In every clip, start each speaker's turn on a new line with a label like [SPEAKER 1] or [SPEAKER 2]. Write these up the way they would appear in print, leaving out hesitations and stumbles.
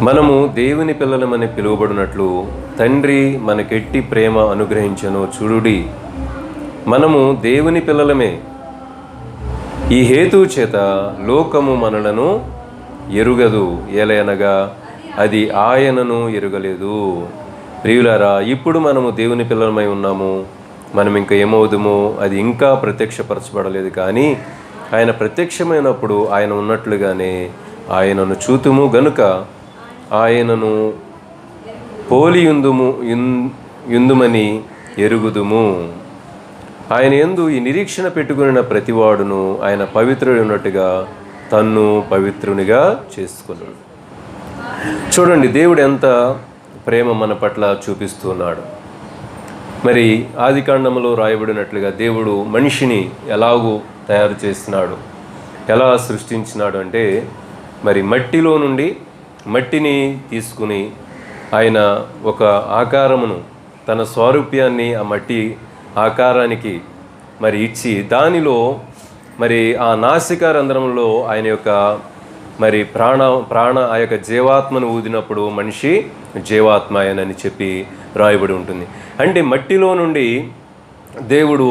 [SPEAKER 1] మనము దేవుని పిల్లలమని పిలువబడినట్లు తండ్రి మనకెట్టి ప్రేమ అనుగ్రహించను చూడుడి. మనము దేవుని పిల్లలమే. ఈ హేతువు చేత లోకము మనలను ఎరుగదు, ఏలయనగా అది ఆయనను ఎరుగలేదు. ప్రియులారా, ఇప్పుడు మనము దేవుని పిల్లలమై ఉన్నాము. మనం ఇంకా ఏమవుదుమో అది ఇంకా ప్రత్యక్షపరచబడలేదు. కానీ ఆయన ప్రత్యక్షమైనప్పుడు ఆయన ఉన్నట్లుగానే ఆయనను చూతుము గనుక ఆయనను పోలి యుందుమని ఎరుగుదుము. ఆయన యందు ఈ నిరీక్షణ పెట్టుకున్న ప్రతివాడును ఆయన పవిత్రుడు ఉన్నట్టుగా తన్ను పవిత్రునిగా చేసుకున్నాడు. చూడండి, దేవుడు ఎంత ప్రేమ మన పట్ల చూపిస్తున్నాడు. మరి ఆదికాండములో రాయబడినట్లుగా దేవుడు మనిషిని ఎలాగూ తయారు చేస్తున్నాడు, ఎలా సృష్టించినాడు అంటే, మరి మట్టిలో నుండి మట్టిని తీసుకుని ఆయన ఒక ఆకారమును, తన స్వారూప్యాన్ని ఆ మట్టి ఆకారానికి మరి ఇచ్చి దానిలో మరి ఆ నాసిక రంధ్రంలో ఆయన యొక్క మరి ప్రాణ ఆ యొక్క జీవాత్మను ఊదినప్పుడు మనిషి జీవాత్మాయనని చెప్పి రాయబడి ఉంటుంది. అంటే మట్టిలో నుండి దేవుడు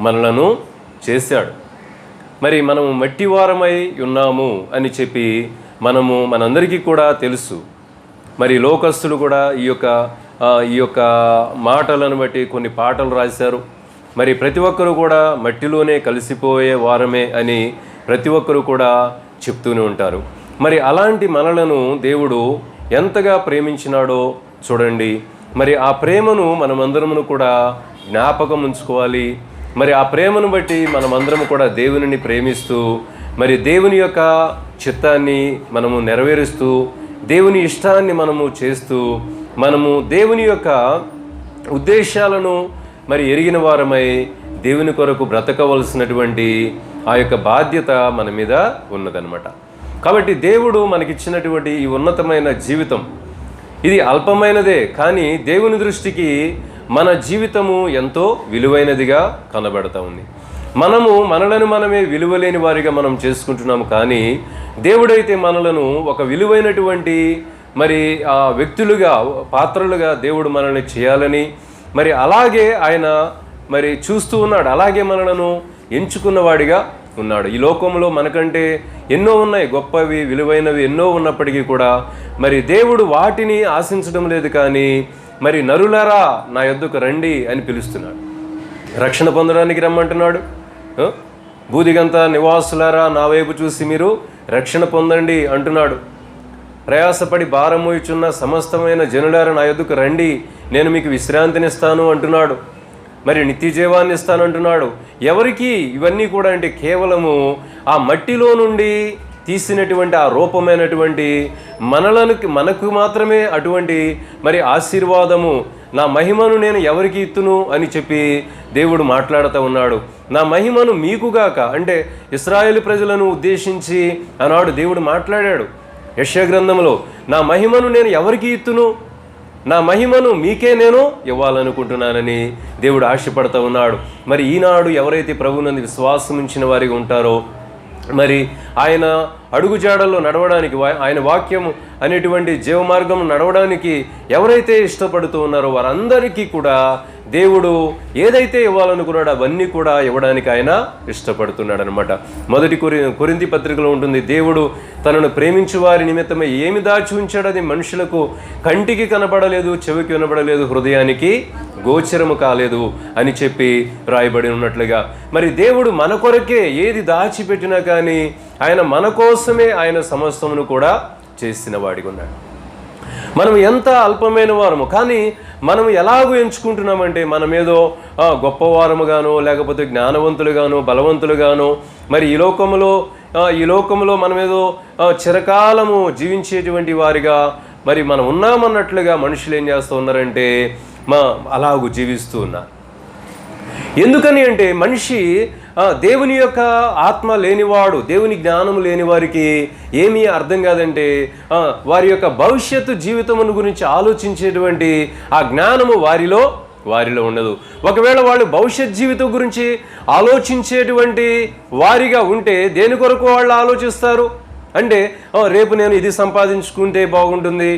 [SPEAKER 1] మనలను చేశాడు. మరి మనము మట్టివారమై ఉన్నాము అని చెప్పి మనందరికీ కూడా తెలుసు. మరి లోకస్తులు కూడా ఈ యొక్క మాటలను బట్టి కొన్ని పాటలు రాశారు. మరి ప్రతి ఒక్కరూ కూడా మట్టిలోనే కలిసిపోయే వారమే అని ప్రతి ఒక్కరూ కూడా చెప్తూనే ఉంటారు. మరి అలాంటి మనలను దేవుడు ఎంతగా ప్రేమించినాడో చూడండి. మరి ఆ ప్రేమను మనమందరము కూడా జ్ఞాపకం ఉంచుకోవాలి. మరి ఆ ప్రేమను బట్టి మనమందరము కూడా దేవునిని ప్రేమిస్తూ, మరి దేవుని యొక్క చిత్తాన్ని మనము నెరవేరుస్తూ, దేవుని ఇష్టాన్ని మనము చేస్తూ, మనము దేవుని యొక్క ఉద్దేశాలను మరి ఎరిగిన వారమై దేవుని కొరకు బ్రతకవలసినటువంటి ఆ యొక్క బాధ్యత మన మీద ఉన్నదన్నమాట. కాబట్టి దేవుడు మనకిచ్చినటువంటి ఈ ఉన్నతమైన జీవితం ఇది అల్పమైనదే, కానీ దేవుని దృష్టికి మన జీవితము ఎంతో విలువైనదిగా కనబడతా ఉంది. మనలను మనమే విలువలేని వారిగా మనం చేసుకుంటున్నాము. కానీ దేవుడైతే మనలను ఒక విలువైనటువంటి మరి ఆ వ్యక్తులుగా, పాత్రలుగా దేవుడు మనల్ని చేయాలని మరి అలాగే ఆయన మరి చూస్తూ ఉన్నాడు. అలాగే మనలను ఎంచుకున్నవాడిగా ఉన్నాడు. ఈ లోకంలో మనకంటే ఎన్నో ఉన్నాయి, గొప్పవి విలువైనవి ఎన్నో ఉన్నప్పటికీ కూడా మరి దేవుడు వాటిని ఆశించడం లేదు. కానీ మరి నరులారా నా యొద్దకు రండి అని పిలుస్తున్నాడు. రక్షణ పొందడానికి రమ్మంటున్నాడు. బూదిగంత నివాసులారా నా వైపు చూసి మీరు రక్షణ పొందండి అంటున్నాడు. ప్రయాసపడి భారం మోయుచున్న సమస్తమైన జనులారా నా యొద్దకు రండి, నేను మీకు విశ్రాంతినిస్తాను అంటున్నాడు. మరి నిత్య జీవాన్ని ఇస్తానంటున్నాడు. ఎవరికి ఇవన్నీ కూడా అంటే కేవలము ఆ మట్టిలో నుండి తీసినటువంటి ఆ రూపమైనటువంటి మనకు మాత్రమే అటువంటి మరి ఆశీర్వాదము, నా మహిమను నేను ఎవరికి ఇత్తును అని చెప్పి దేవుడు మాట్లాడుతూ ఉన్నాడు. నా మహిమను మీకుగాక అంటే ఇశ్రాయేలు ప్రజలను ఉద్దేశించి ఆనాడు దేవుడు మాట్లాడాడు యెషయా గ్రంథంలో. నా మహిమను నేను ఎవరికి ఇత్తును, నా మహిమను మీకే నేను ఇవ్వాలనుకుంటున్నానని దేవుడు ఆశపడుతూ ఉన్నాడు. మరి ఈనాడు ఎవరైతే ప్రభువునందు విశ్వాసం ఉంచిన వారిగా ఉంటారో, మరి ఆయన అడుగుజాడల్లో నడవడానికి, ఆయన వాక్యం అనేటువంటి జీవమార్గం నడవడానికి ఎవరైతే ఇష్టపడుతూ ఉన్నారో వారందరికీ కూడా దేవుడు ఏదైతే ఇవ్వాలనుకున్నాడో అవన్నీ కూడా ఇవ్వడానికి ఆయన ఇష్టపడుతున్నాడు అనమాట. మొదటి కొరింథీ పత్రికలో ఉంటుంది, దేవుడు తనను ప్రేమించు వారి నిమిత్తమే ఏమి దాచి ఉంచాడు అది మనుషులకు కంటికి కనబడలేదు, చెవికి వినబడలేదు, హృదయానికి గోచరము కాలేదు అని చెప్పి రాయబడి ఉన్నట్లుగా మరి దేవుడు మన కొరకే ఏది దాచిపెట్టినా కానీ ఆయన మన కోసమే ఆయన సమస్తమును కూడా చేసిన వాడిగా ఉన్నాడు. మనం ఎంత అల్పమైన వారము, కానీ మనం ఎలాగో ఎంచుకుంటున్నామంటే మనమేదో గొప్పవారముగానో లేకపోతే జ్ఞానవంతులుగానో బలవంతులుగానో మరి ఈ లోకంలో మనమేదో చిరకాలము జీవించేటువంటి వారిగా మరి మనం ఉన్నామన్నట్లుగా మనుషులు ఏం చేస్తూ ఉన్నారంటే అలాగూ జీవిస్తూ ఉన్నారు. ఎందుకని అంటే మనిషి దేవుని యొక్క ఆత్మ లేనివాడు, దేవుని జ్ఞానం లేని వారికి ఏమీ అర్థం కాదంటే వారి యొక్క భవిష్యత్తు జీవితమును గురించి ఆలోచించేటువంటి ఆ జ్ఞానము వారిలో ఉండదు. ఒకవేళ వాళ్ళు భవిష్యత్ జీవితం గురించి ఆలోచించేటువంటి వారిగా ఉంటే దేని కొరకు వాళ్ళు ఆలోచిస్తారు? అంటే రేపు నేను ఇది సంపాదించుకుంటే బాగుంటుంది,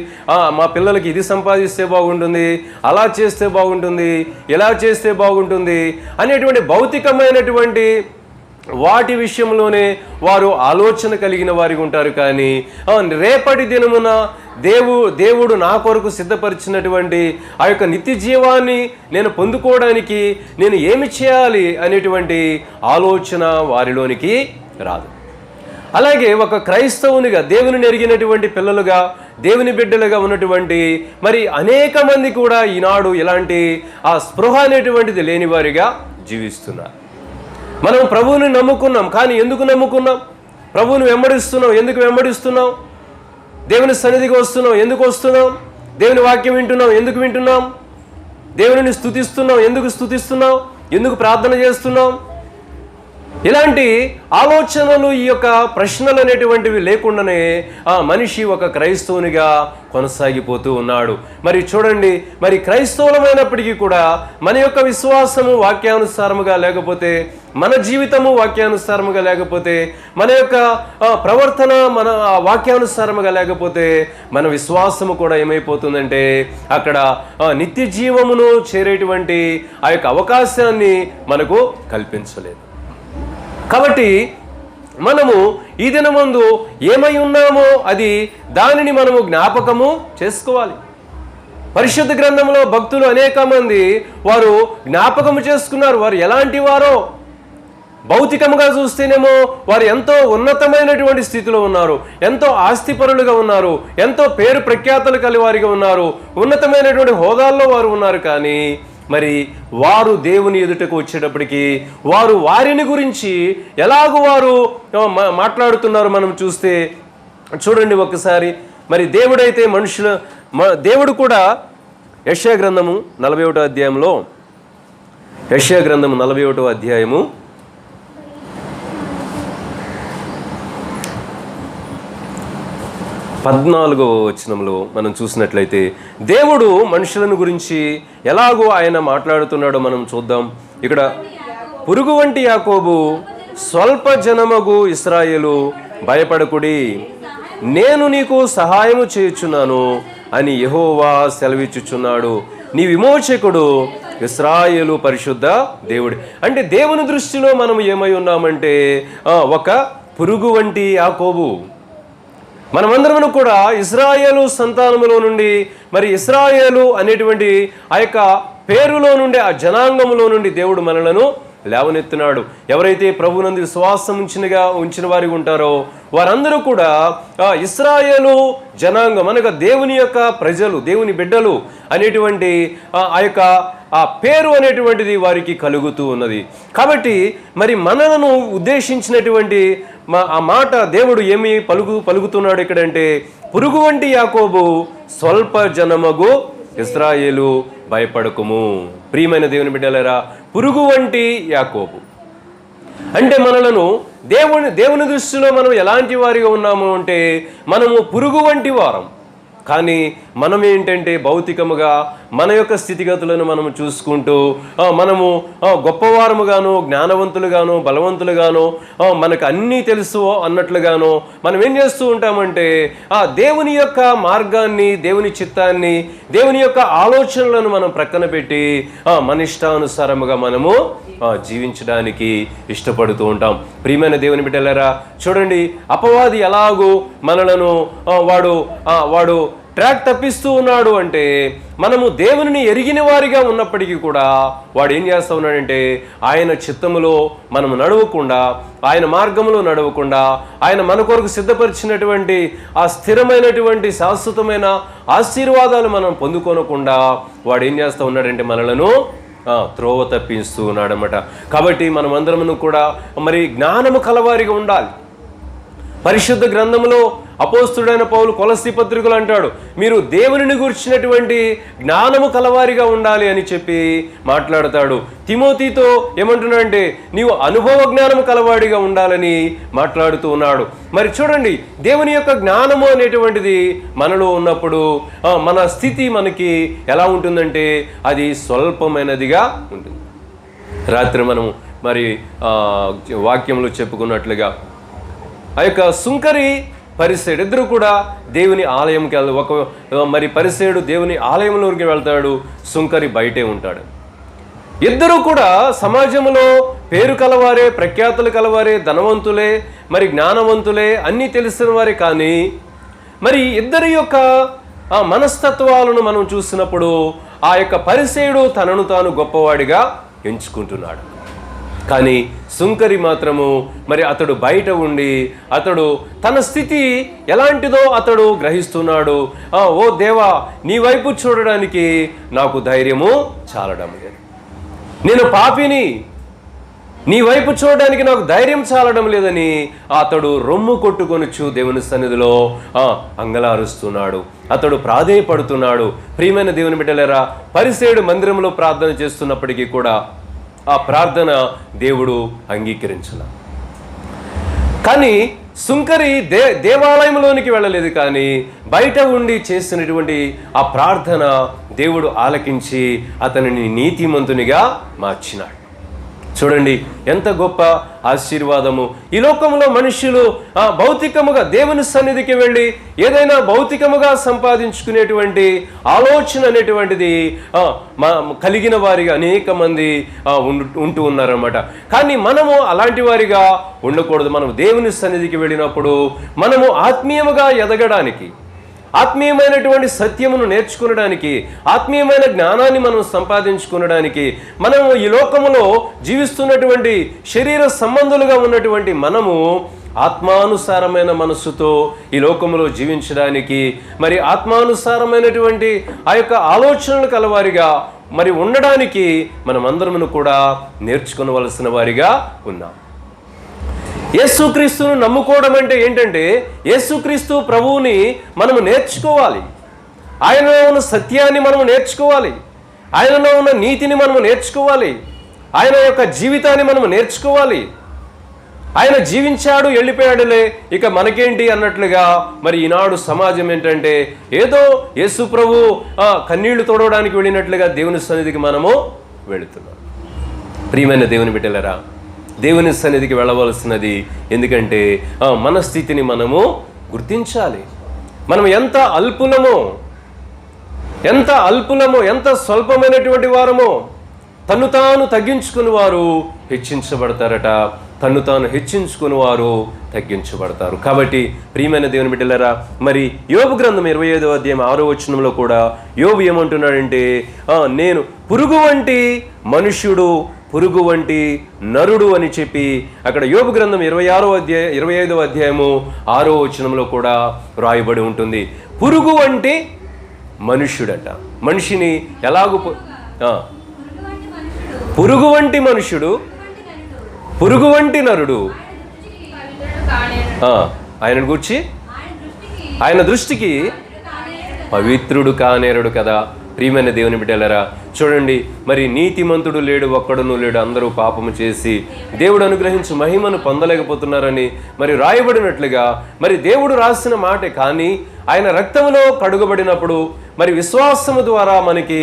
[SPEAKER 1] మా పిల్లలకి ఇది సంపాదిస్తే బాగుంటుంది, అలా చేస్తే బాగుంటుంది, ఇలా చేస్తే బాగుంటుంది అనేటువంటి భౌతికమైనటువంటి వాటి విషయంలోనే వారు ఆలోచన కలిగిన వారికి ఉంటారు. కానీ రేపటి దినమున దేవుడు నా కొరకు సిద్ధపరిచినటువంటి ఆ యొక్క నిత్య జీవాన్ని నేను పొందుకోవడానికి నేను ఏమి చేయాలి అనేటువంటి ఆలోచన వారిలోనికి రాదు. అలాగే ఒక క్రైస్తవునిగా, దేవుని ఎరిగినటువంటి పిల్లలుగా, దేవుని బిడ్డలుగా ఉన్నటువంటి మరి అనేక మంది కూడా ఈనాడు ఇలాంటి ఆ స్పృహ అనేటువంటిది లేని వారిగా జీవిస్తున్నారు. మనం ప్రభువుని నమ్ముకున్నాం, కానీ ఎందుకు నమ్ముకున్నాం? ప్రభువుని వెంబడిస్తున్నాం, ఎందుకు వెంబడిస్తున్నాం? దేవుని సన్నిధికి వస్తున్నాం, ఎందుకు వస్తున్నాం? దేవుని వాక్యం వింటున్నాం, ఎందుకు వింటున్నాం? దేవుని స్తుతిస్తున్నాం, ఎందుకు స్తుతిస్తున్నాం? ఎందుకు ప్రార్థన చేస్తున్నాం? ఇలాంటి ఆలోచనలు, ఈ యొక్క ప్రశ్నలు అనేటువంటివి లేకుండానే ఆ మనిషి ఒక క్రైస్తవునిగా కొనసాగిపోతూ ఉన్నాడు. మరి చూడండి, మరి క్రైస్తవులమైనప్పటికీ కూడా మన యొక్క విశ్వాసము వాక్యానుసారముగా లేకపోతే, మన జీవితము వాక్యానుసారముగా లేకపోతే, మన యొక్క ప్రవర్తన మన వాక్యానుసారముగా లేకపోతే మన విశ్వాసము కూడా ఏమైపోతుందంటే అక్కడ నిత్య జీవమును చేరేటువంటి ఆ యొక్క అవకాశాన్ని మనకు కల్పించలేదు. కాబట్టి మనము ఈ దినమందు ఏమై ఉన్నామో దానిని మనము జ్ఞాపకము చేసుకోవాలి. పరిశుద్ధ గ్రంథంలో భక్తులు అనేక మంది వారు జ్ఞాపకము చేసుకున్నారు. వారు ఎలాంటి వారో భౌతికముగా చూస్తేనేమో వారు ఎంతో ఉన్నతమైనటువంటి స్థితిలో ఉన్నారు, ఎంతో ఆస్తిపరులుగా ఉన్నారు, ఎంతో పేరు ప్రఖ్యాతలు కలివారిగా ఉన్నారు, ఉన్నతమైనటువంటి హోదాల్లో వారు ఉన్నారు. కానీ మరి వారు దేవుని ఎదుటకు వచ్చేటప్పటికి వారిని గురించి ఎలాగో వారు మాట్లాడుతున్నారు మనం చూస్తే చూడండి ఒకసారి. మరి దేవుడైతే దేవుడు కూడా యెషయా గ్రంథము 41వ అధ్యాయంలో, యెషయా గ్రంథము 41వ అధ్యాయము 14వ వచనంలో మనం చూసినట్లయితే దేవుడు మనుషులను గురించి ఎలాగో ఆయన మాట్లాడుతున్నాడో మనం చూద్దాం. ఇక్కడ పురుగు వంటి యాకోబు, స్వల్ప జనమగు ఇశ్రాయేలు, భయపడకుడి, నేను నీకు సహాయము చేయుచున్నాను అని యెహోవా సెలవిచ్చుచున్నాడు. నీ విమోచకుడు ఇశ్రాయేలు పరిశుద్ధ దేవుడు. అంటే దేవుని దృష్టిలో మనం ఏమై ఉన్నామంటే ఒక పురుగు వంటి యాకోబు. మనమందరము కూడా ఇశ్రాయేలు సంతానములో నుండి, మరి ఇశ్రాయేలు అనేటువంటి ఆ యొక్క పేరులో నుండి, ఆ జనాంగములో నుండి దేవుడు మనలను లేవనెత్తున్నాడు. ఎవరైతే ప్రభువునందు విశ్వాసం ఉంచిన వారికి ఉంటారో వారందరూ కూడా ఇశ్రాయేలు జనాంగం అనగా దేవుని యొక్క ప్రజలు, దేవుని బిడ్డలు అనేటువంటి ఆ యొక్క ఆ పేరు అనేటువంటిది వారికి కలుగుతూ ఉన్నది. కాబట్టి మరి మనలను ఉద్దేశించినటువంటి ఆ మాట దేవుడు ఏమి పలుకుతున్నాడు ఇక్కడంటే, పురుగు వంటి యాకోబు, స్వల్ప జనమగు ఇశ్రాయేలు, భయపడకుము. ప్రియమైన దేవుని బిడ్డలారా, పురుగు వంటి యాకోబు అంటే మనలను దేవుని దృష్టిలో మనం ఎలాంటి వారిగా ఉన్నాము అంటే మనము పురుగు వంటి వారం. కానీ మనం ఏంటంటే భౌతికముగా మన యొక్క స్థితిగతులను మనము చూసుకుంటూ మనము గొప్పవారముగాను, జ్ఞానవంతులుగాను, బలవంతులుగాను, మనకు అన్నీ తెలుసు అన్నట్లుగాను మనం ఏం చేస్తూ ఉంటామంటే దేవుని యొక్క మార్గాన్ని, దేవుని చిత్తాన్ని, దేవుని యొక్క ఆలోచనలను మనం ప్రక్కన పెట్టి మన ఇష్టానుసారముగా మనము జీవించడానికి ఇష్టపడుతూ ఉంటాం. ప్రియమైన దేవుని బిడ్డలారా, చూడండి, అపవాది ఎలాగూ మనలను వాడు ట్రాక్ తప్పిస్తూ ఉన్నాడు అంటే మనము దేవుని ఎరిగిన వారిగా ఉన్నప్పటికీ కూడా వాడు ఏం చేస్తూ ఉన్నాడంటే ఆయన చిత్తములో మనము నడవకుండా, ఆయన మార్గంలో నడవకుండా, ఆయన మన కొరకు సిద్ధపరిచినటువంటి ఆ స్థిరమైనటువంటి శాశ్వతమైన ఆశీర్వాదాలు మనం పొందుకోనకుండా వాడు ఏం చేస్తూ ఉన్నాడంటే మనలను త్రోవ తప్పిస్తూ ఉన్నాడన్నమాట. కాబట్టి మనమందరము కూడా మరి జ్ఞానము కలవారిగా ఉండాలి. పరిశుద్ధ గ్రంథంలో అపోస్తుడైన పౌలు కొలస్సీ పత్రికలు అంటాడు, మీరు దేవునిని గురించినటువంటి జ్ఞానము కలవారిగా ఉండాలి అని చెప్పి మాట్లాడతాడు. తిమోతితో ఏమంటున్నాడంటే నీవు అనుభవ జ్ఞానము కలవాడిగా ఉండాలని మాట్లాడుతూ ఉన్నాడు. మరి చూడండి, దేవుని యొక్క జ్ఞానము అనేటువంటిది మనలో ఉన్నప్పుడు మన స్థితి మనకి ఎలా ఉంటుందంటే అది స్వల్పమైనదిగా ఉంటుంది. రాత్రి మనము మరి వాక్యంలో చెప్పుకున్నట్లుగా ఆ యొక్క సుంకరి పరిసయుడు ఇద్దరు కూడా దేవుని ఆలయంకి మరి పరిసయుడు దేవుని ఆలయంలోకి వెళ్తాడు, సుంకరి బయటే ఉంటాడు. ఇద్దరు కూడా సమాజంలో పేరు కలవారే, ప్రఖ్యాతులు కలవారే, ధనవంతులే, మరి జ్ఞానవంతులే, అన్నీ తెలిసిన వారే. కానీ మరి ఇద్దరి యొక్క మనస్తత్వాలను మనం చూసినప్పుడు ఆ యొక్క పరిసయుడు తనను తాను గొప్పవాడిగా ఎంచుకుంటున్నాడు. కానీ సుంకరి మాత్రము మరి అతడు బయట ఉండి అతడు తన స్థితి ఎలాంటిదో అతడు గ్రహిస్తున్నాడు. ఓ దేవా, నీ వైపు చూడడానికి నాకు ధైర్యము చాలడం లేదు, నేను పాపిని, నీ వైపు చూడడానికి నాకు ధైర్యం చాలడం లేదని అతడు రొమ్ము కొట్టుకొనుచు దేవుని సన్నిధిలో అంగలారుస్తున్నాడు. అతడు ప్రాధేయపడుతున్నాడు. ప్రియమైన దేవుని బిడ్డలారా, పరిసయుడు మందిరంలో ప్రార్థన చేస్తున్నప్పటికీ కూడా ఆ ప్రార్థన దేవుడు అంగీకరించిన. కానీ సుంకరి దేవాలయంలోనికి వెళ్ళలేదు, కానీ బయట ఉండి చేసినటువంటి ఆ ప్రార్థన దేవుడు ఆలకించి అతనిని నీతిమంతునిగా మార్చినాడు. చూడండి ఎంత గొప్ప ఆశీర్వాదము. ఈ లోకంలో మనుషులు భౌతికముగా దేవుని సన్నిధికి వెళ్ళి ఏదైనా భౌతికముగా సంపాదించుకునేటువంటి ఆలోచన అనేటువంటిది కలిగిన వారిగా అనేక మంది ఉంటూ ఉన్నారన్నమాట. కానీ మనము అలాంటి వారిగా ఉండకూడదు. మనం దేవుని సన్నిధికి వెళ్ళినప్పుడు మనము ఆత్మీయముగా ఎదగడానికి, ఆత్మీయమైనటువంటి సత్యమును నేర్చుకునడానికి, ఆత్మీయమైన జ్ఞానాన్ని మనం సంపాదించుకునడానికి, మనము ఈ లోకములో జీవిస్తున్నటువంటి శరీర సంబంధులుగా ఉన్నటువంటి మనము ఆత్మానుసారమైన మనస్సుతో ఈ లోకములో జీవించడానికి, మరి ఆత్మానుసారమైనటువంటి ఆ యొక్క ఆలోచనలు కలవారిగా మరి ఉండడానికి మనమందరమును కూడా నేర్చుకునవలసిన వారిగా ఉన్నాం. యేసుక్రీస్తును నమ్ముకోవడం అంటే ఏంటంటే యేసుక్రీస్తు ప్రభువుని మనము నేర్చుకోవాలి. ఆయనలో ఉన్న సత్యాన్ని మనము నేర్చుకోవాలి, ఆయనలో ఉన్న నీతిని మనము నేర్చుకోవాలి, ఆయన యొక్క జీవితాన్ని మనము నేర్చుకోవాలి. ఆయన జీవించాడు, వెళ్ళిపోయాడులే, ఇక మనకేంటి అన్నట్లుగా మరి ఈనాడు సమాజం ఏంటంటే ఏదో యేసు ప్రభు కన్నీళ్లు తోడవడానికి వెళ్ళినట్లుగా దేవుని సన్నిధికి మనము వెళుతున్నాం. ప్రియమైన దేవుని బిడ్డలారా, దేవుని సన్నిధికి వెళ్ళవలసినది. ఎందుకంటే మన స్థితిని మనము గుర్తించాలి. మనం ఎంత అల్పులమో, ఎంత స్వల్పమైనటువంటి వారమో. తన్ను తాను తగ్గించుకుని వారు హెచ్చించబడతారట, తన్ను తాను హెచ్చించుకుని వారు తగ్గించబడతారు. కాబట్టి ప్రియమైన దేవుని బిడ్డలారా, మరి యోబు గ్రంథం 25వ అధ్యాయం 6వ వచనంలో కూడా యోబు ఏమంటున్నాడంటే నేను పురుగు వంటి మనుష్యుడు, పురుగు వంటి నరుడు అని చెప్పి అక్కడ యోబు గ్రంథం 25వ అధ్యాయము 6వ వచనంలో కూడా రాయబడి ఉంటుంది. పురుగు వంటి మనుష్యుడట. మనిషిని ఎలాగూ పురుగు వంటి మనుష్యుడు, పురుగు వంటి నరుడు, ఆయన గురించి ఆయన దృష్టికి పవిత్రుడు కానేరుడు కదా. ప్రియమైన దేవుని బిడ్డలారా, చూడండి, మరి నీతిమంతుడు లేడు, ఒక్కడును లేడు, అందరూ పాపము చేసి దేవుడు అనుగ్రహించి మహిమను పొందలేకపోతున్నారని మరి రాయబడినట్లుగా మరి దేవుడు రాసిన మాటే. కానీ ఆయన రక్తములో కడుగబడినప్పుడు మరి విశ్వాసము ద్వారా మనకి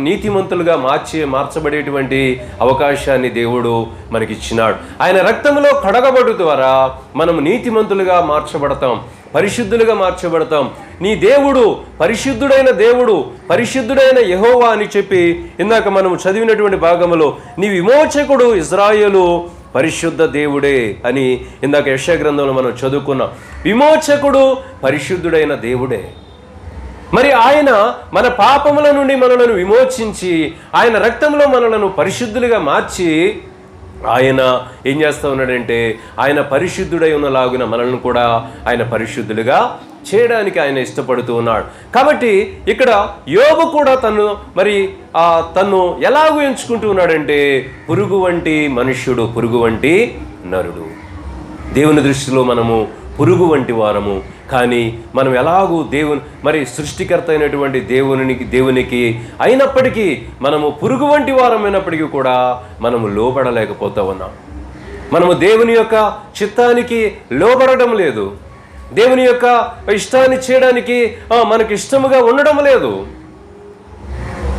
[SPEAKER 1] నీతిమంతులుగా మార్చబడేటువంటి అవకాశాన్ని దేవుడు మనకిచ్చినాడు. ఆయన రక్తములో కడగబడు ద్వారా మనం నీతిమంతులుగా మార్చబడతాం, పరిశుద్ధులుగా మార్చబడతాం. నీ దేవుడు పరిశుద్ధుడైన దేవుడు, పరిశుద్ధుడైన యెహోవా అని చెప్పి ఇందాక మనం చదివినటువంటి భాగంలో నీ విమోచకుడు ఇశ్రాయేలు పరిశుద్ధ దేవుడే అని ఇందాక యెషయా గ్రంథంలో మనం చదువుకున్నాం. విమోచకుడు పరిశుద్ధుడైన దేవుడే. మరి ఆయన మన పాపముల నుండి మనలను విమోచించి ఆయన రక్తంలో మనలను పరిశుద్ధులుగా మార్చి ఆయన ఏం చేస్తూ ఉన్నాడంటే ఆయన పరిశుద్ధుడై ఉన్నలాగున మనల్ని కూడా ఆయన పరిశుద్ధులుగా చేయడానికి ఆయన ఇష్టపడుతూ ఉన్నాడు. కాబట్టి ఇక్కడ యోబు కూడా తను ఎలాగూ ఎంచుకుంటూ ఉన్నాడంటే పురుగు వంటి మనుష్యుడు, పురుగు వంటి నరుడు. దేవుని దృష్టిలో మనము పురుగు వంటి వారము. కానీ మనం ఎలాగూ మరి సృష్టికర్త అయినటువంటి దేవునికి అయినప్పటికీ మనము పురుగు వంటి వారమైనప్పటికీ కూడా మనము లోబడలేకపోతూ ఉన్నాం. మనము దేవుని యొక్క చిత్తానికి లోబడడం లేదు, దేవుని యొక్క ఇష్టాన్ని చేయడానికి మనకి ఇష్టముగా ఉండడం లేదు.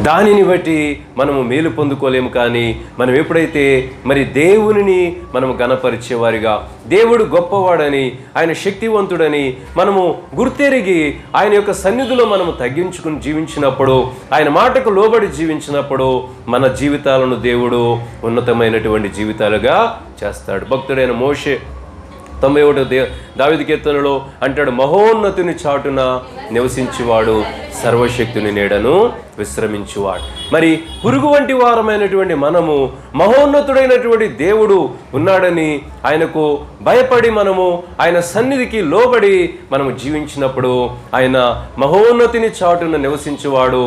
[SPEAKER 1] దానిని బట్టి మనము మేలు పొందుకోలేము. కానీ మనం ఎప్పుడైతే మరి దేవునిని మనము గణపరిచేవారిగా, దేవుడు గొప్పవాడని, ఆయన శక్తివంతుడని మనము గుర్తెరిగి ఆయన యొక్క సన్నిధిలో మనము తగ్గించుకుని జీవించినప్పుడు, ఆయన మాటకు లోబడి జీవించినప్పుడు మన జీవితాలను దేవుడు ఉన్నతమైనటువంటి జీవితాలుగా చేస్తాడు. భక్తుడైన మోషే 91 దావీదు కీర్తనలో అంటాడు, మహోన్నతుని చాటున నివసించువాడు సర్వశక్తుని నీడను విశ్రమించువాడు. మరి పురుగు వంటి వారమైనటువంటి మనము మహోన్నతుడైనటువంటి దేవుడు ఉన్నాడని ఆయనకు భయపడి మనము ఆయన సన్నిధికి లోబడి మనము జీవించినప్పుడు ఆయన మహోన్నతిని చాటున నివసించువాడు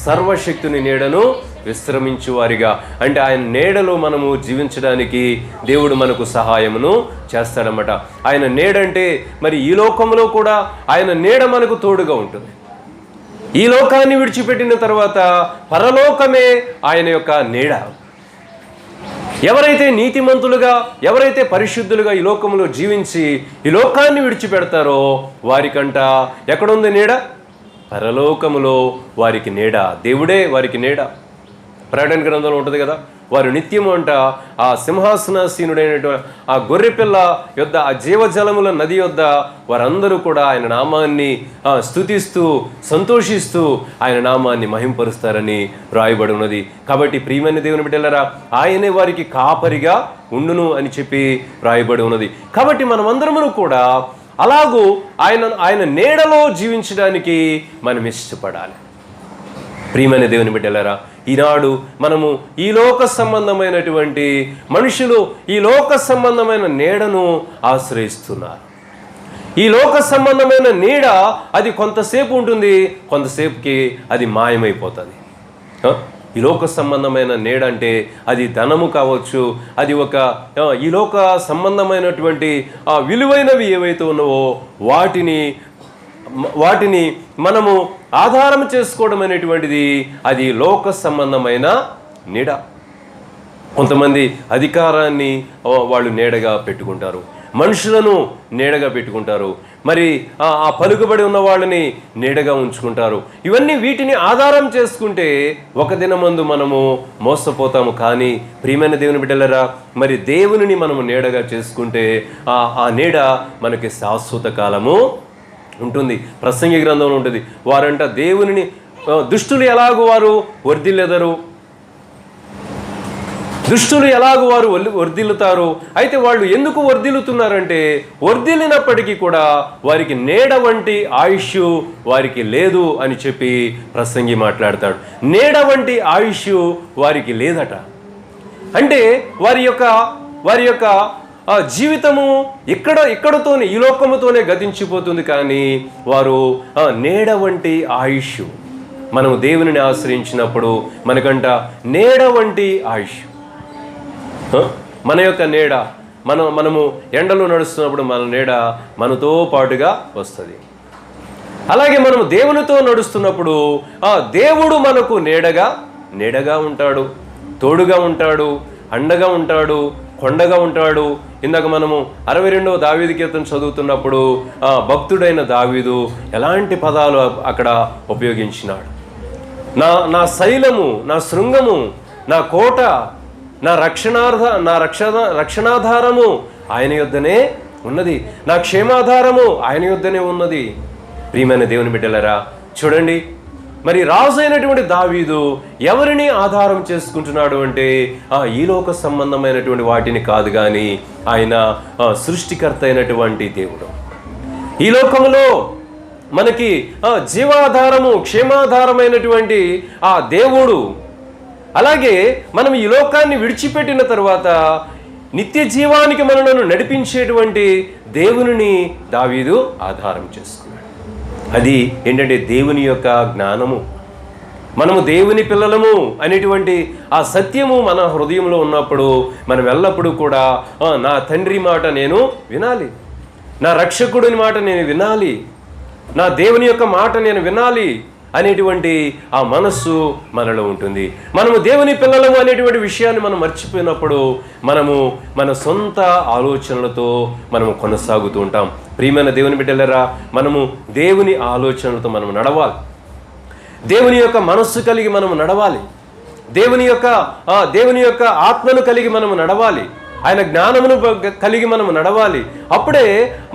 [SPEAKER 1] సర్వశక్తుని నీడను విశ్రమించువారిగా, అంటే ఆయన నీడలో మనము జీవించడానికి దేవుడు మనకు సహాయమును చేస్తాడన్నమాట. ఆయన నీడంటే మరి ఈ లోకంలో కూడా ఆయన నీడ మనకు తోడుగా ఉంటుంది. ఈ లోకాన్ని విడిచిపెట్టిన తర్వాత పరలోకమే ఆయన యొక్క నీడ. ఎవరైతే నీతిమంతులుగా, ఎవరైతే పరిశుద్ధులుగా ఈ లోకంలో జీవించి ఈ లోకాన్ని విడిచిపెడతారో వారికంట ఎక్కడుంది నీడ? పరలోకములో వారికి నీడ. దేవుడే వారికి నీడ. ప్రకటన గ్రంథంలో ఉంటుంది కదా, వారు నిత్యము అంట ఆ సింహాసనాసీనుడైనటువంటి ఆ గొర్రెపిల్ల యొద్ద, ఆ జీవజలముల నది యొద్ద వారందరూ కూడా ఆయన నామాన్ని స్తుతిస్తూ సంతోషిస్తూ ఆయన నామాన్ని మహింపరుస్తారని రాయబడి ఉన్నది. కాబట్టి ప్రియమైన దేవుని బిడ్డలారా, ఆయనే వారికి కాపరిగా ఉండును అని చెప్పి రాయబడి ఉన్నది. కాబట్టి మనమందరము కూడా అలాగూ ఆయన నీడలో జీవించడానికి మనం ఇష్టపడాలి. ప్రియమైన దేవుని బిడ్డలారా, ఈనాడు మనము ఈ లోక సంబంధమైనటువంటి మనుషులు ఈ లోక సంబంధమైన నీడను ఆశ్రయిస్తున్నారు. ఈ లోక సంబంధమైన నీడ అది కొంతసేపు ఉంటుంది, కొంతసేపుకి అది మాయమైపోతుంది. ఈ లోక సంబంధమైన నీడ అంటే అది ధనము కావచ్చు, అది ఈ లోక సంబంధమైనటువంటి విలువైనవి ఏవైతే ఉన్నావో వాటిని మనము ఆధారం చేసుకోవడం అనేటువంటిది అది లోక సంబంధమైన నీడ. కొంతమంది అధికారాన్ని వాళ్ళు నీడగా పెట్టుకుంటారు, మనుషులను నీడగా పెట్టుకుంటారు, మరి ఆ పలుకుబడి ఉన్న వాళ్ళని నీడగా ఉంచుకుంటారు. ఇవన్నీ వీటిని ఆధారం చేసుకుంటే ఒక దినమందు మనము మోసపోతాము. కానీ ప్రియమైన దేవుని బిడ్డలారా, మరి దేవునిని మనము నీడగా చేసుకుంటే ఆ నీడ మనకి శాశ్వత కాలము ఉంటుంది. ప్రసంగి గ్రంథంలో ఉంటుంది, వారంట దేవునిని దుష్టులు ఎలాగూ వారు వర్ధిల్లెదరు, దుష్టులు ఎలాగూ వారు వర్ధిల్లుతారు. అయితే వాళ్ళు ఎందుకు వర్ధిల్లుతున్నారంటే వర్ధిల్లినప్పటికీ కూడా వారికి నీడ వంటి ఆయుష్ వారికి లేదు అని చెప్పి ప్రసంగి మాట్లాడతాడు. నీడ వంటి ఆయుష్ వారికి లేదట. అంటే వారి యొక్క జీవితము ఇక్కడతోనే ఈ లోకముతోనే గతించిపోతుంది. కానీ వారు నీడ వంటి ఆయుష్, మనము దేవునిని ఆశ్రయించినప్పుడు మనకంట నీడ వంటి ఆయుష్. మన యొక్క నీడ మనము ఎండలో నడుస్తున్నప్పుడు మన నీడ మనతో పాటుగా వస్తుంది. అలాగే మనము దేవునితో నడుస్తున్నప్పుడు దేవుడు మనకు నీడగా ఉంటాడు, తోడుగా ఉంటాడు, అండగా ఉంటాడు, కొండగా ఉంటాడు. ఇందాక మనము 62వ దావీదు కీర్తన చదువుతున్నప్పుడు భక్తుడైన దావీదు ఎలాంటి పదాలు అక్కడ ఉపయోగించినాడు. నా శైలము, నా శృంగము, నా కోట, నా రక్షణాధారము ఆయన యొద్దనే ఉన్నది, నా క్షేమాధారము ఆయన యొద్దనే ఉన్నది. ప్రియమైన దేవుని బిడ్డలారా, చూడండి, మరి రాజు అయినటువంటి దావీదు ఎవరిని ఆధారం చేసుకుంటున్నాడు అంటే ఈ లోక సంబంధమైనటువంటి వాటిని కాదు, కానీ ఆయన సృష్టికర్త అయినటువంటి దేవుడు. ఈ లోకంలో మనకి జీవాధారము, క్షేమాధారమైనటువంటి ఆ దేవుడు. అలాగే మనం ఈ లోకాన్ని విడిచిపెట్టిన తర్వాత నిత్య జీవానికి మనలను నడిపించేటువంటి దేవునిని దావీదు ఆధారం చేసుకున్నాడు. అది ఏంటంటే దేవుని యొక్క జ్ఞానము. మనము దేవుని పిల్లలము అనేటువంటి ఆ సత్యము మన హృదయంలో ఉన్నప్పుడు మనం ఎల్లప్పుడూ కూడా నా తండ్రి మాట నేను వినాలి, నా రక్షకుడిని మాట నేను వినాలి, నా దేవుని యొక్క మాట నేను వినాలి అనేటువంటి ఆ మనస్సు మనలో ఉంటుంది. మనము దేవుని పిల్లలము అనేటువంటి విషయాన్ని మనం మర్చిపోయినప్పుడు మనము మన సొంత ఆలోచనలతో మనము కొనసాగుతూ ఉంటాం. ప్రియమైన దేవుని బిడ్డలారా, మనము దేవుని ఆలోచనలతో మనము నడవాలి. దేవుని యొక్క మనస్సు కలిగి మనము నడవాలి. దేవుని యొక్క ఆత్మను కలిగి మనము నడవాలి. ఆయన జ్ఞానమును కలిగి మనము నడవాలి. అప్పుడే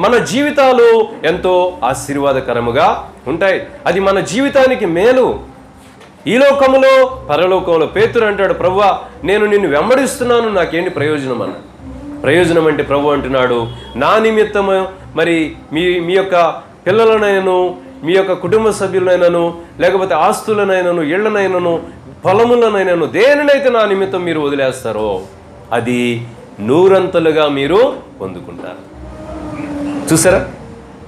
[SPEAKER 1] మన జీవితాలు ఎంతో ఆశీర్వాదకరముగా ఉంటాయి. అది మన జీవితానికి మేలు. ఈ లోకములో పరలోకంలో. పేతురు అంటాడు, ప్రభువా నేను నిన్ను వెంబడిస్తున్నాను, నాకేంటి ప్రయోజనం అన్నాడు. ప్రయోజనం అంటే ప్రభు అంటున్నాడు, నా నిమిత్తము మరి మీ యొక్క పిల్లలనైనను, మీ యొక్క కుటుంబ సభ్యులనైనను, లేకపోతే ఆస్తులనైనను, ఇళ్లనైనను, పొలములనైనను, దేనినైతే నా నిమిత్తం మీరు వదిలేస్తారో అది నూరంతలుగా మీరు పొందుకుంటారు. చూసారా,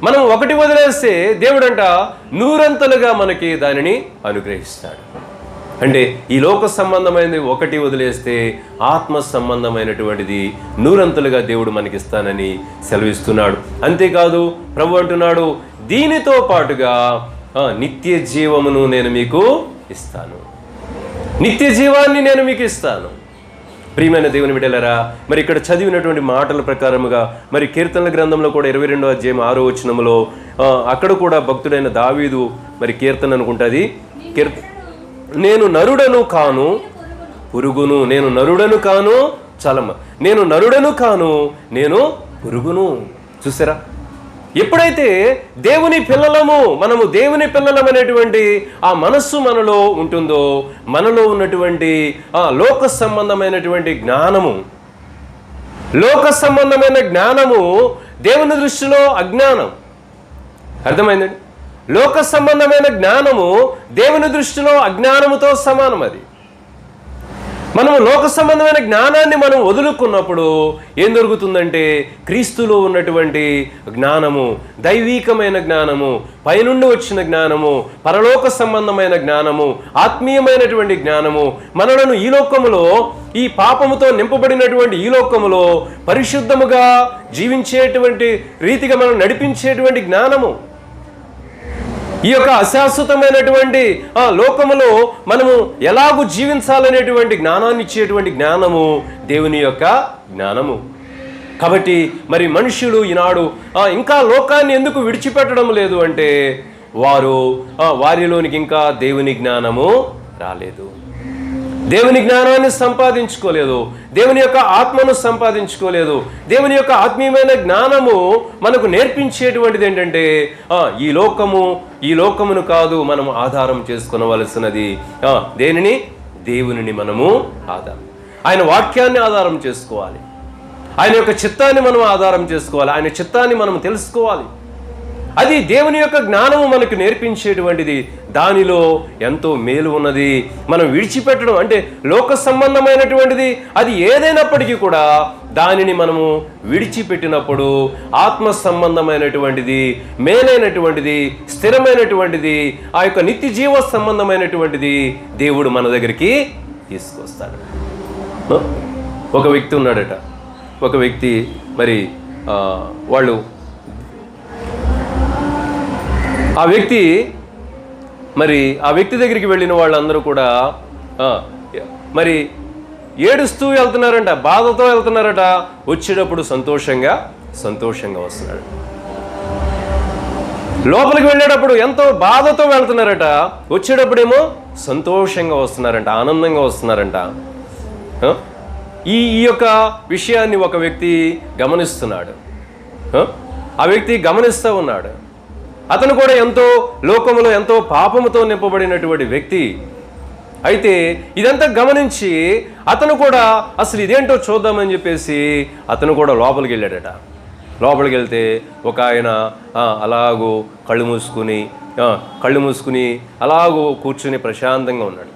[SPEAKER 1] మనం ఒకటి వదిలేస్తే దేవుడంట నూరంతలుగా మనకి దానిని అనుగ్రహిస్తాడు. అంటే ఈ లోక సంబంధమైనది ఒకటి వదిలేస్తే ఆత్మ సంబంధమైనటువంటిది నూరంతలుగా దేవుడు మనకిస్తానని సెలవిస్తున్నాడు. అంతేకాదు ప్రభు అంటున్నాడు, దీనితో పాటుగా నిత్య జీవమును నేను మీకు ఇస్తాను. నిత్య జీవాన్ని నేను మీకు ఇస్తాను. ప్రియమైన దేవుని బిడ్డలారా, మరి ఇక్కడ చదివినటువంటి మాటల ప్రకారముగా మరి కీర్తనల గ్రంథంలో కూడా 22వ అధ్యాయం 6వ వచనములో అక్కడ కూడా భక్తుడైన దావీదు మరి కీర్తన అనుకుంటుంది, నేను నరుడను కాను పురుగును, నేను నరుడను కాను చలమ, నేను నరుడను కాను నేను పురుగును. చూసారా, ఎప్పుడైతే దేవుని పిల్లలము, మనము దేవుని పిల్లలం అనేటువంటి ఆ మనస్సు మనలో ఉంటుందో, మనలో ఉన్నటువంటి ఆ లోక సంబంధమైనటువంటి జ్ఞానము, లోక సంబంధమైన జ్ఞానము దేవుని దృష్టిలో అజ్ఞానం. అర్థమైందండి? లోక సంబంధమైన జ్ఞానము దేవుని దృష్టిలో అజ్ఞానముతో సమానం. అది మనము లోక సంబంధమైన జ్ఞానాన్ని మనం వదులుకున్నప్పుడు ఏం దొరుకుతుందంటే క్రీస్తులో ఉన్నటువంటి జ్ఞానము, దైవీకమైన జ్ఞానము, పైనుండి వచ్చిన జ్ఞానము, పరలోక సంబంధమైన జ్ఞానము, ఆత్మీయమైనటువంటి జ్ఞానము మనలను ఈ లోకములో, ఈ పాపముతో నింపబడినటువంటి ఈ లోకములో పరిశుద్ధముగా జీవించేటువంటి రీతిగా మనం నడిపించేటువంటి జ్ఞానము, ఈ యొక్క అశాశ్వతమైనటువంటి ఆ లోకములో మనము ఎలాగూ జీవించాలనేటువంటి జ్ఞానాన్ని ఇచ్చేటువంటి జ్ఞానము దేవుని యొక్క జ్ఞానము. కాబట్టి మరి మనుషులు ఈనాడు ఇంకా లోకాన్ని ఎందుకు విడిచిపెట్టడం లేదు అంటే వారిలోనికి ఇంకా దేవుని జ్ఞానము రాలేదు, దేవుని జ్ఞానాన్ని సంపాదించుకోలేదు, దేవుని యొక్క ఆత్మను సంపాదించుకోలేదు. దేవుని యొక్క ఆత్మీయమైన జ్ఞానము మనకు నేర్పించేటువంటిది ఏంటంటే ఈ లోకమును కాదు మనము ఆధారం చేసుకొనవలసినది దేనిని? దేవునిని మనము ఆధారం, ఆయన వాక్యాన్ని ఆధారం చేసుకోవాలి, ఆయన యొక్క చిత్తాన్ని మనం ఆధారం చేసుకోవాలి, ఆయన చిత్తాన్ని మనం తెలుసుకోవాలి. అది దేవుని యొక్క జ్ఞానము మనకు నేర్పించేటువంటిది. దానిలో ఎంతో మేలు ఉన్నది. మనం విడిచిపెట్టడం అంటే లోక సంబంధమైనటువంటిది అది ఏదైనప్పటికీ కూడా దానిని మనము విడిచిపెట్టినప్పుడు ఆత్మ సంబంధమైనటువంటిది, మేలైనటువంటిది, స్థిరమైనటువంటిది, ఆ యొక్క నిత్య జీవ సంబంధమైనటువంటిది దేవుడు మన దగ్గరికి తీసుకొస్తాడు. ఒక వ్యక్తి ఉన్నాడట. ఒక వ్యక్తి మరి ఆ వ్యక్తి దగ్గరికి వెళ్ళిన వాళ్ళందరూ కూడా మరి ఏడుస్తూ వెళ్తున్నారంట, బాధతో వెళ్తున్నారట. వచ్చేటప్పుడు సంతోషంగా వస్తున్నాడు. లోపలికి వెళ్ళేటప్పుడు ఎంతో బాధతో వెళ్తున్నారట, వచ్చేటప్పుడేమో సంతోషంగా వస్తున్నారంట, ఆనందంగా వస్తున్నారంట. ఈ యొక్క విషయాన్ని ఒక వ్యక్తి గమనిస్తున్నాడు. ఆ వ్యక్తి గమనిస్తూ ఉన్నాడు. అతను కూడా ఎంతో లోకములో ఎంతో పాపముతో నింపబడినటువంటి వ్యక్తి. అయితే ఇదంతా గమనించి అతను కూడా అసలు ఇదేంటో చూద్దామని చెప్పేసి అతను కూడా లోపలికి వెళ్ళాడట. లోపలికి వెళ్తే ఒక ఆయన అలాగూ కళ్ళు మూసుకుని అలాగూ కూర్చుని ప్రశాంతంగా ఉన్నాడు.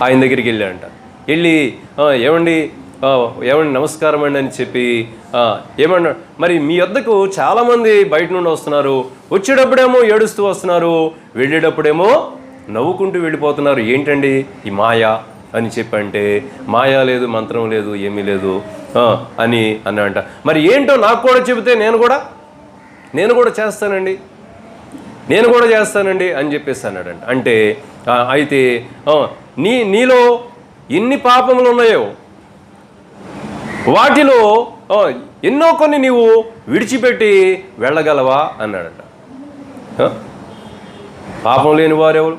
[SPEAKER 1] ఆయన దగ్గరికి వెళ్ళాడంట. వెళ్ళి ఏమండి నమస్కారం అండి అని చెప్పి ఏమన్నా, మరి మీ వద్దకు చాలామంది బయట నుండి వస్తున్నారు, వచ్చేటప్పుడేమో ఏడుస్తూ వస్తున్నారు, వెళ్ళేటప్పుడేమో నవ్వుకుంటూ వెళ్ళిపోతున్నారు, ఏంటండి ఈ మాయా అని చెప్పంటే, మాయా లేదు, మంత్రం లేదు, ఏమీ లేదు అని అన్నాడంట. మరి ఏంటో నాకు కూడా చెబితే నేను కూడా చేస్తానండి అని చెప్పేసి అన్నాడంట. అంటే అయితే నీలో ఎన్ని పాపములు ఉన్నాయో వాటిలో ఎన్నో కొన్ని నీవు విడిచిపెట్టి వెళ్ళగలవా అన్నాడట. పాపం లేని వారెవరు?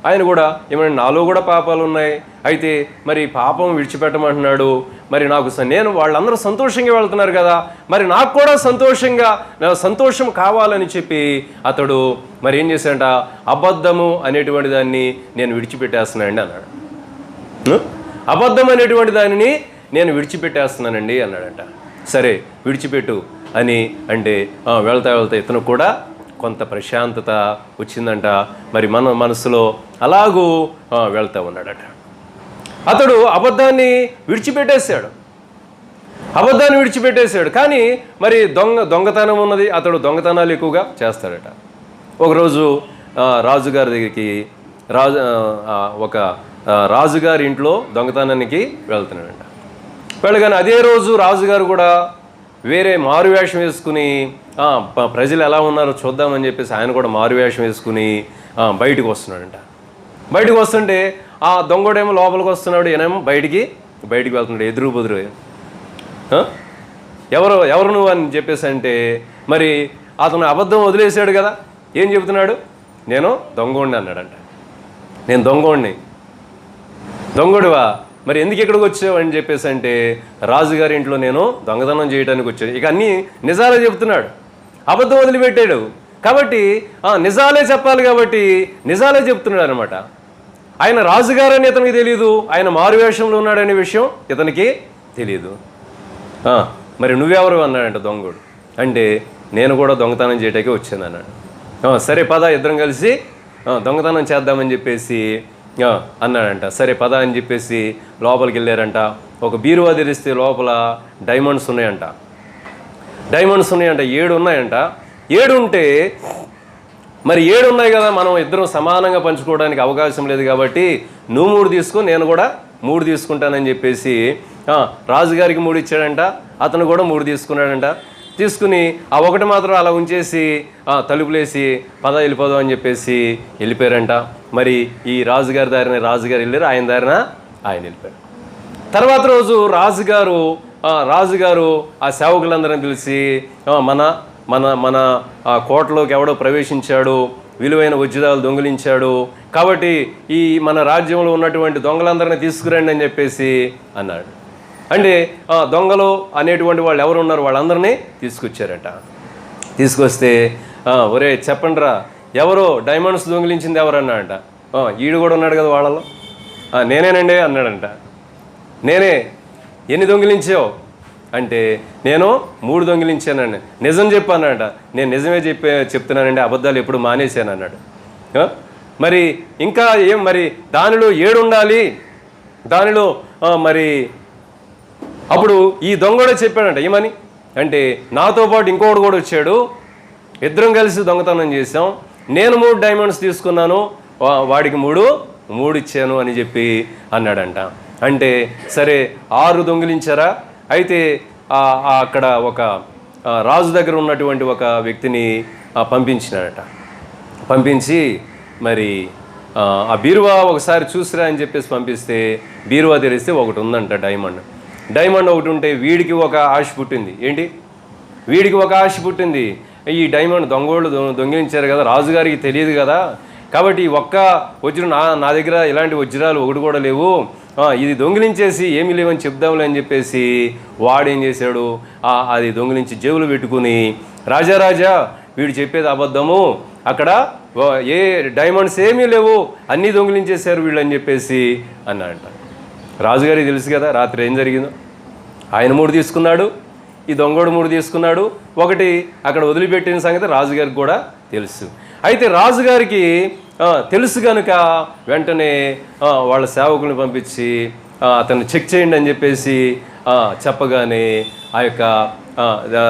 [SPEAKER 1] ఆయన కూడా ఏమైనా నాలో కూడా పాపాలు ఉన్నాయి, అయితే మరి పాపం విడిచిపెట్టమంటున్నాడు, మరి నాకు నేను వాళ్ళందరూ సంతోషంగా వెళ్తున్నారు కదా, మరి నాకు కూడా సంతోషం కావాలని చెప్పి అతడు మరి ఏం చేశాడంట, అబద్ధము అనేటువంటి దాన్ని నేను విడిచిపెట్టేస్తున్నానండి అన్నాడు. అబద్ధం అనేటువంటి దానిని నేను విడిచిపెట్టేస్తున్నానండి అన్నాడంట. సరే విడిచిపెట్టు అని అంటే వెళ్తా ఇతను కూడా కొంత ప్రశాంతత వచ్చిందంట. మరి మన మనసులో అలాగూ వెళ్తూ ఉన్నాడట. అతడు అబద్ధాన్ని విడిచిపెట్టేశాడు. కానీ మరి దొంగతనం ఉన్నది, అతడు దొంగతనాలు ఎక్కువగా చేస్తాడట. ఒకరోజు రాజుగారి దగ్గరికి ఒక రాజుగారి ఇంట్లో దొంగతనానికి వెళ్తున్నాడంట. వెళ్ళగానే అదే రోజు రాజుగారు కూడా వేరే మారువేషం వేసుకుని ప్రజలు ఎలా ఉన్నారో చూద్దామని చెప్పేసి ఆయన కూడా మారువేషం వేసుకుని బయటకు వస్తున్నాడంట. బయటకు వస్తుంటే ఆ దొంగడేమో లోపలికి వస్తున్నాడు, ఈయనేమో బయటికి వెళ్తున్నాడు. ఎదురు బుదురు ఎవరు నువ్వు అని చెప్పేసి అంటే మరి అతను అబద్ధం వదిలేశాడు కదా, ఏం చెబుతున్నాడు, నేను దొంగోడిని అన్నాడంట. నేను దొంగోడివా, మరి ఎందుకు ఇక్కడికి వచ్చావు అని చెప్పేసి అంటే రాజుగారి ఇంట్లో నేను దొంగతనం చేయడానికి వచ్చాను. ఇక అన్నీ నిజాలే చెప్తున్నాడు, అబద్ధం వదిలిపెట్టాడు కాబట్టి నిజాలే చెప్పాలి కాబట్టి నిజాలే చెప్తున్నాడు అనమాట. ఆయన రాజుగారని ఇతనికి తెలియదు, ఆయన మారువేషంలో ఉన్నాడనే విషయం ఇతనికి తెలియదు. మరి నువ్వెవరు అన్నాడంట దొంగోడు. అంటే నేను కూడా దొంగతనం చేయటానికి వచ్చాను అన్నాడు. సరే పద ఇద్దరం కలిసి దొంగతనం చేద్దామని చెప్పేసి అన్నాడంట. సరే పద అని చెప్పేసి లోపలికి వెళ్ళారంట. ఒక బీరువా తెరిస్తే లోపల డైమండ్స్ ఉన్నాయంట. 7 ఉన్నాయంట. 7 ఉంటే మరి 7 ఉన్నాయి కదా, మనం ఇద్దరం సమానంగా పంచుకోవడానికి అవకాశం లేదు కాబట్టి నువ్వు 3 తీసుకో, నేను కూడా 3 తీసుకుంటానని చెప్పేసి రాజుగారికి 3 ఇచ్చాడంట. అతను కూడా 3 తీసుకున్నాడంట. తీసుకుని ఆ ఒకటి మాత్రం అలా ఉంచేసి తలుపులేసి పద వెళ్ళిపోదాం అని చెప్పేసి వెళ్ళిపోయారంట. మరి ఈ రాజుగారి దారిన రాజుగారు వెళ్ళారు, ఆయన దారిన ఆయన వెళ్ళిపోయారు. తర్వాత రోజు రాజుగారు ఆ సేవకులందరిని పిలిచి మన మన మన కోటలోకి ఎవడో ప్రవేశించాడు, విలువైన వజ్రాలు దొంగిలించాడు, కాబట్టి ఈ మన రాజ్యంలో ఉన్నటువంటి దొంగలందరినీ తీసుకురండి అని చెప్పేసి అన్నాడు. అంటే దొంగలు అనేటువంటి వాళ్ళు ఎవరు ఉన్నారు వాళ్ళందరినీ తీసుకొచ్చారట. తీసుకొస్తే ఒరే చెప్పండిరా, ఎవరో డైమండ్స్ దొంగిలించింది ఎవరు అన్నాడంట. ఈడు కూడా ఉన్నాడు కదా వాళ్ళలో. నేనేనండి అన్నాడంట. నేనే. ఎన్ని దొంగిలించావు అంటే నేను 3 దొంగిలించానండి. నిజం చెప్పానంట. నేను నిజమే చెప్తున్నానండి, అబద్ధాలు ఎప్పుడు మానేశాను అన్నాడు. మరి ఇంకా ఏం, మరి దానిలో 7 ఉండాలి, దానిలో మరి అప్పుడు ఈ దొంగడే చెప్పాడంట ఏమని అంటే, నాతో పాటు ఇంకోటి కూడా వచ్చాడు, ఇద్దరం కలిసి దొంగతనం చేసాం, నేను 3 డైమండ్స్ తీసుకున్నాను, వాడికి 3 ఇచ్చాను అని చెప్పి అన్నాడంట. అంటే సరే 6 దొంగిలించారా, అయితే అక్కడ ఒక రాజు దగ్గర ఉన్నటువంటి ఒక వ్యక్తిని పంపించినాడట. పంపించి మరి ఆ బీరువా ఒకసారి చూసిరా అని చెప్పేసి పంపిస్తే బీరువా తెరిస్తే ఒకటి ఉందంట, డైమండ్ ఒకటి ఉంటే వీడికి ఒక ఆశ పుట్టింది. ఏంటి, వీడికి ఒక ఆశ పుట్టింది, ఈ డైమండ్ దొంగోళ్ళు దొంగిలించారు కదా, రాజుగారికి తెలియదు కదా, కాబట్టి ఒక్క వజ్రం నా దగ్గర ఇలాంటి వజ్రాలు ఒకటి కూడా లేవు, ఇది దొంగిలించేసి ఏమీ లేవని చెప్దాంలే అని చెప్పేసి వాడేం చేశాడు, అది దొంగిలించి జేబులు పెట్టుకుని, రాజా వీడు చెప్పేది అబద్ధము, అక్కడ ఏ డైమండ్స్ ఏమీ లేవు, అన్నీ దొంగిలించేశారు వీళ్ళు అని చెప్పేసి అన్నాడంట. రాజుగారికి తెలుసు కదా రాత్రి ఏం జరిగిందో. ఆయన 3 తీసుకున్నాడు, ఈ దొంగోడు 3 తీసుకున్నాడు, ఒకటి అక్కడ వదిలిపెట్టిన సంగతి రాజుగారికి కూడా తెలుసు. అయితే రాజుగారికి తెలుసు కనుక వెంటనే వాళ్ళ సేవకుల్ని పంపించి అతన్ని చెక్ చేయండి అని చెప్పేసి చెప్పగానే ఆ యొక్క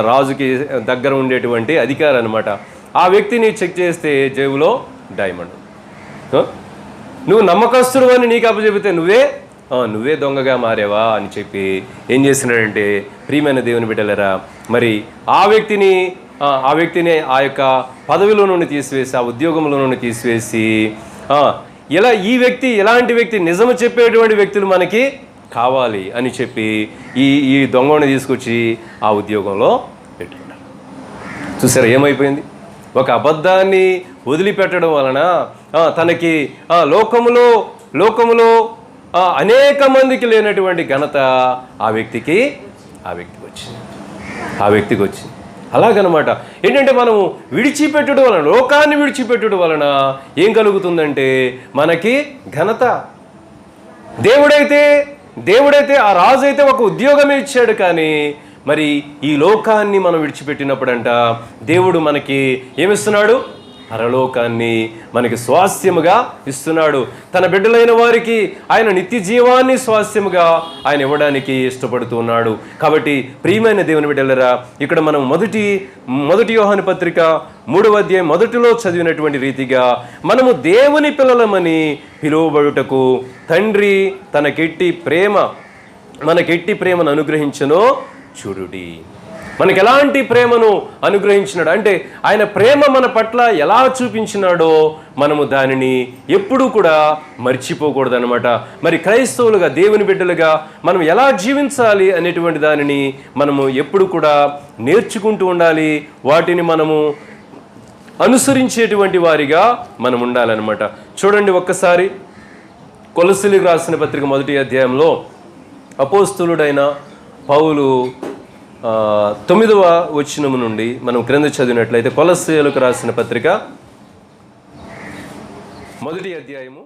[SPEAKER 1] రాజుకి దగ్గర ఉండేటువంటి అధికారి అనమాట, ఆ వ్యక్తిని చెక్ చేస్తే జేబులో డైమండ్. నువ్వు నమ్మకస్తుడు అని నీకు అప్పచెబితే నువ్వే దొంగగా మారేవా అని చెప్పి ఏం చేసినాడంటే, ప్రియమైన దేవుని బిడ్డలారా, మరి ఆ వ్యక్తిని ఆ యొక్క పదవిలో నుండి తీసివేసి, ఆ ఉద్యోగంలో నుండి తీసివేసి, ఇలాంటి వ్యక్తి నిజము చెప్పేటువంటి వ్యక్తులు మనకి కావాలి అని చెప్పి ఈ దొంగని తీసుకొచ్చి ఆ ఉద్యోగంలో పెట్టుకున్నారు. చూసారా ఏమైపోయింది, ఒక అబద్ధాన్ని వదిలిపెట్టడం వలన తనకి లోకములో అనేక మందికి లేనటువంటి ఘనత ఆ వ్యక్తికి వచ్చింది. అలాగనమాట. ఏంటంటే మనము విడిచిపెట్టుడు వలన, లోకాన్ని విడిచిపెట్టుడు వలన ఏం కలుగుతుందంటే మనకి ఘనత. దేవుడైతే ఆ రాజు అయితే ఒక ఉద్యోగమే ఇచ్చాడు, కానీ మరి ఈ లోకాన్ని మనం విడిచిపెట్టినప్పుడంట దేవుడు మనకి ఏమిస్తున్నాడు? పరలోకాన్ని మనకి స్వాస్థ్యముగా ఇస్తున్నాడు. తన బిడ్డలైన వారికి ఆయన నిత్య జీవాన్ని స్వాస్థ్యముగా ఆయన ఇవ్వడానికి ఇష్టపడుతూ ఉన్నాడు. కాబట్టి ప్రియమైన దేవుని బిడ్డలరా, ఇక్కడ మనం మొదటి యోహాను పత్రిక 3వ అధ్యాయం మొదటిలో చదివినటువంటి రీతిగా మనము దేవుని పిల్లలమని పిలువబడుటకు తండ్రి మనకెట్టి ప్రేమను అనుగ్రహించనో చూడుడి. మనకి ఎలాంటి ప్రేమను అనుగ్రహించినాడు అంటే, ఆయన ప్రేమ మన పట్ల ఎలా చూపించినాడో మనము దానిని ఎప్పుడూ కూడా మర్చిపోకూడదనమాట. మరి క్రైస్తవులుగా, దేవుని బిడ్డలుగా మనం ఎలా జీవించాలి అనేటువంటి దానిని మనము ఎప్పుడు కూడా నేర్చుకుంటూ ఉండాలి. వాటిని మనము అనుసరించేటువంటి వారిగా మనం ఉండాలన్నమాట. చూడండి ఒక్కసారి కొలస్సీలకు రాసిన పత్రిక 1వ అధ్యాయంలో అపోస్తలుడైన పౌలు 9వ వచనము నుండి మనం క్రింద చదివినట్లయితే, కొలస్సీలకు రాసిన పత్రిక 1వ అధ్యాయము